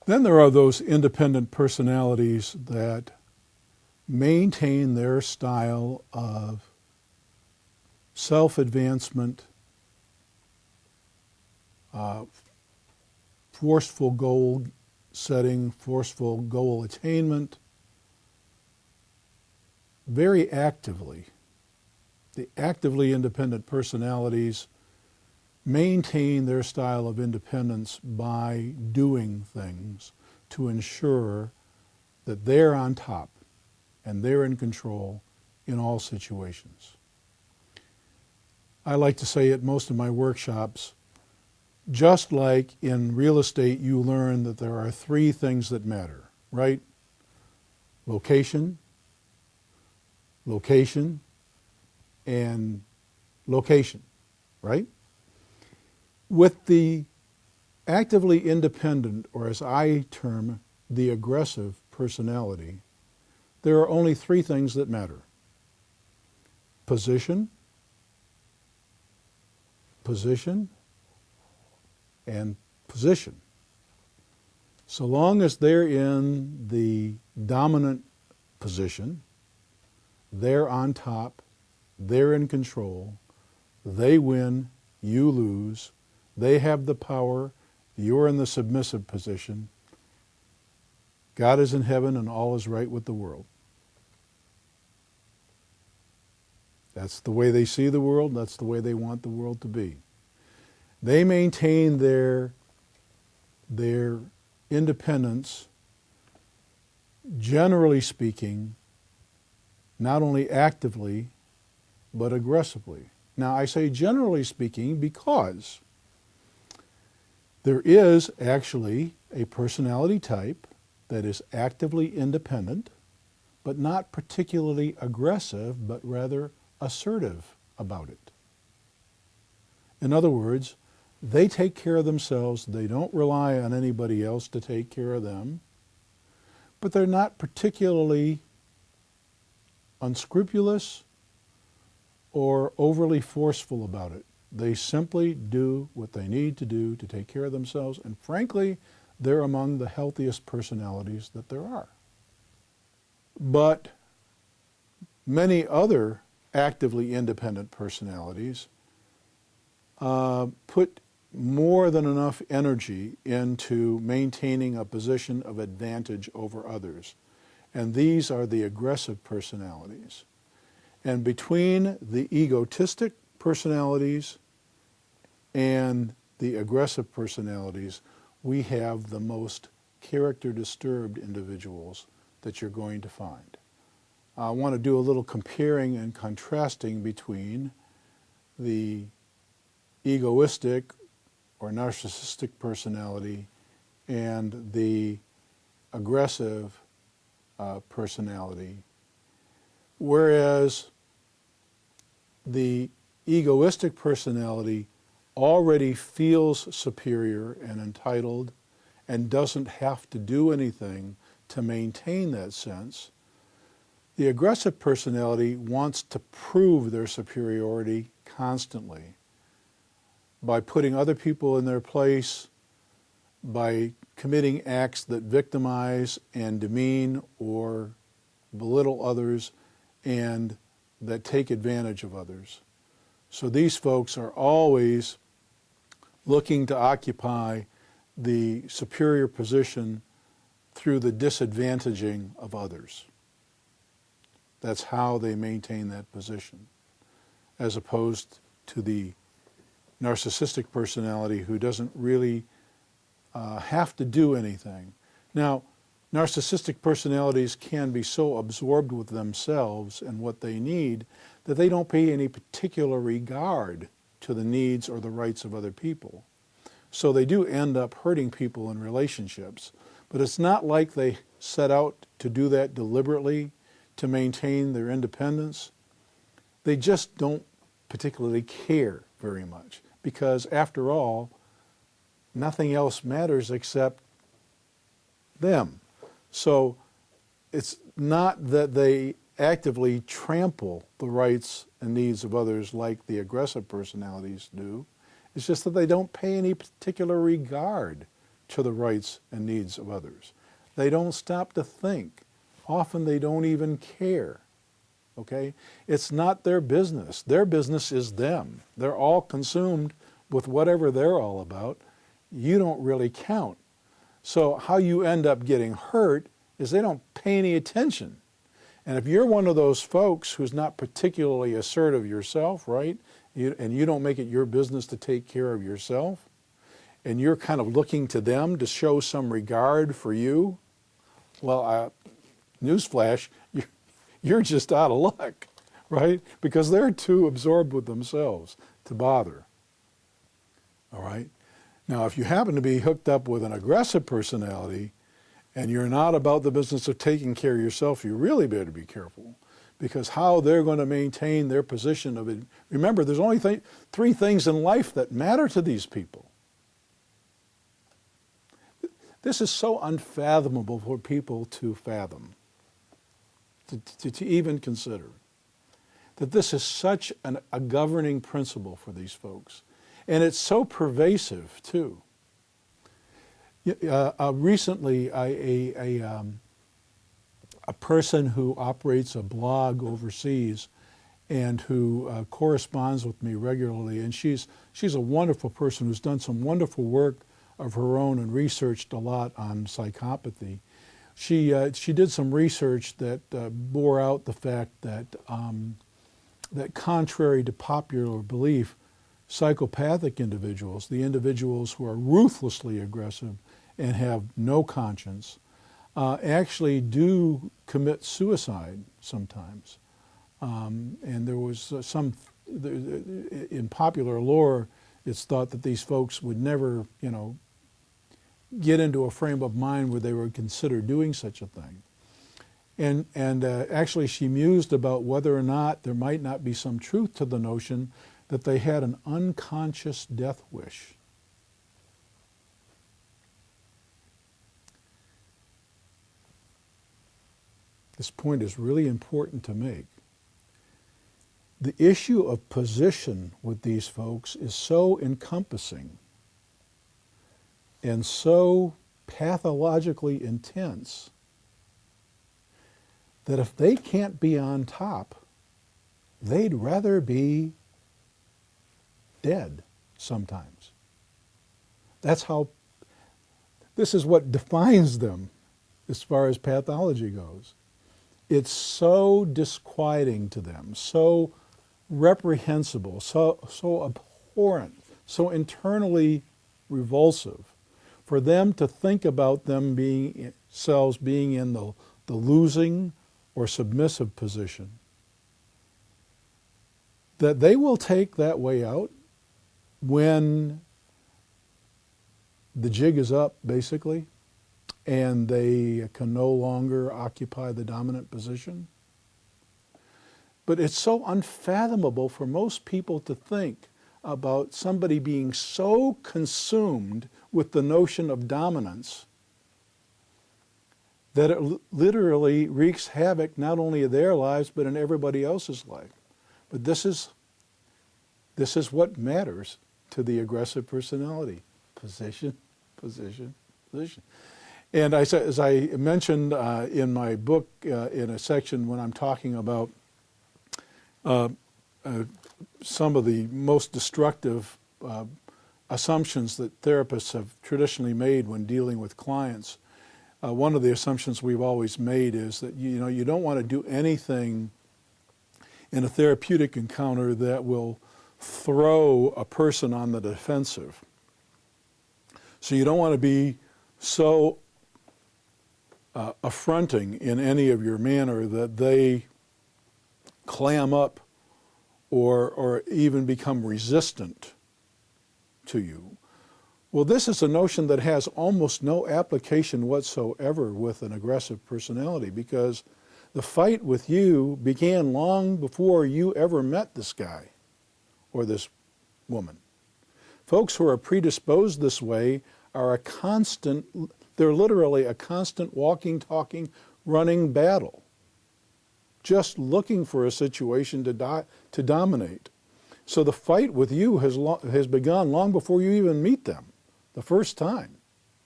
Then there are those independent personalities that maintain their style of self-advancement, uh, forceful goal setting, forceful goal attainment, very actively. The actively independent personalities maintain their style of independence by doing things to ensure that they're on top and they're in control in all situations. I like to say at most of my workshops, just like in real estate, you learn that there are three things that matter, right? Location, location, and location, right? With the actively independent, or as I term, the aggressive personality, there are only three things that matter. Position, position, and position. So long as they're in the dominant position, they're on top, they're in control, they win, you lose, they have the power, you're in the submissive position. God is in heaven and all is right with the world. That's the way they see the world, that's the way they want the world to be. They maintain their independence, generally speaking, not only actively, but aggressively. Now, I say generally speaking because there is actually a personality type that is actively independent, but not particularly aggressive, but rather assertive about it. In other words, they take care of themselves, they don't rely on anybody else to take care of them, but they're not particularly unscrupulous or overly forceful about it. They simply do what they need to do to take care of themselves, and frankly, they're among the healthiest personalities that there are. But many other actively independent personalities put more than enough energy into maintaining a position of advantage over others. And these are the aggressive personalities. And between the egotistic personalities and the aggressive personalities, we have the most character-disturbed individuals that you're going to find. I want to do a little comparing and contrasting between the egoistic or narcissistic personality and the aggressive personality. Whereas the egoistic personality already feels superior and entitled and doesn't have to do anything to maintain that sense, the aggressive personality wants to prove their superiority constantly by putting other people in their place, by committing acts that victimize and demean or belittle others and that take advantage of others. So these folks are always looking to occupy the superior position through the disadvantaging of others. That's how they maintain that position, as opposed to the narcissistic personality who doesn't really have to do anything. Now, narcissistic personalities can be so absorbed with themselves and what they need that they don't pay any particular regard to the needs or the rights of other people. So they do end up hurting people in relationships. But it's not like they set out to do that deliberately to maintain their independence. They just don't particularly care very much because, after all, nothing else matters except them. So it's not that they actively trample the rights and needs of others like the aggressive personalities do. It's just that they don't pay any particular regard to the rights and needs of others. They don't stop to think. Often they don't even care. Okay? It's not their business. Their business is them. They're all consumed with whatever they're all about. You don't really count. So how you end up getting hurt is they don't pay any attention. And if you're one of those folks who's not particularly assertive yourself, right, and you don't make it your business to take care of yourself, and you're kind of looking to them to show some regard for you, well, newsflash, you're just out of luck, right? Because they're too absorbed with themselves to bother, all right? Now, if you happen to be hooked up with an aggressive personality and you're not about the business of taking care of yourself, you really better be careful, because how they're going to maintain their position of it. Remember, there's only three things in life that matter to these people. This is so unfathomable for people to fathom, to even consider, that this is such a governing principle for these folks. And it's so pervasive, too. Recently, a person who operates a blog overseas and who corresponds with me regularly, and she's a wonderful person who's done some wonderful work of her own and researched a lot on psychopathy. She did some research that bore out the fact that that contrary to popular belief, psychopathic individuals, the individuals who are ruthlessly aggressive and have no conscience, actually do commit suicide sometimes. And there was in popular lore, it's thought that these folks would never, get into a frame of mind where they would consider doing such a thing. And actually she mused about whether or not there might not be some truth to the notion that they had an unconscious death wish. This point is really important to make. The issue of position with these folks is so encompassing and so pathologically intense that if they can't be on top, they'd rather be dead sometimes. This is what defines them as far as pathology goes. It's so disquieting to them, so reprehensible, so abhorrent, so internally revulsive for them to think about themselves being in the losing or submissive position, that they will take that way out when the jig is up, basically, and they can no longer occupy the dominant position. But it's so unfathomable for most people to think about somebody being so consumed with the notion of dominance that it literally wreaks havoc not only in their lives but in everybody else's life. But this is what matters to the aggressive personality: position, position, position. And as I mentioned in my book, in a section when I'm talking about some of the most destructive assumptions that therapists have traditionally made when dealing with clients, one of the assumptions we've always made is that you don't want to do anything in a therapeutic encounter that will throw a person on the defensive. So you don't want to be so affronting in any of your manner that they clam up or even become resistant to you. Well, this is a notion that has almost no application whatsoever with an aggressive personality, because the fight with you began long before you ever met this guy or this woman. Folks who are predisposed this way are they're literally a constant walking, talking, running battle, just looking for a situation to dominate. So the fight with you has begun long before you even meet them the first time.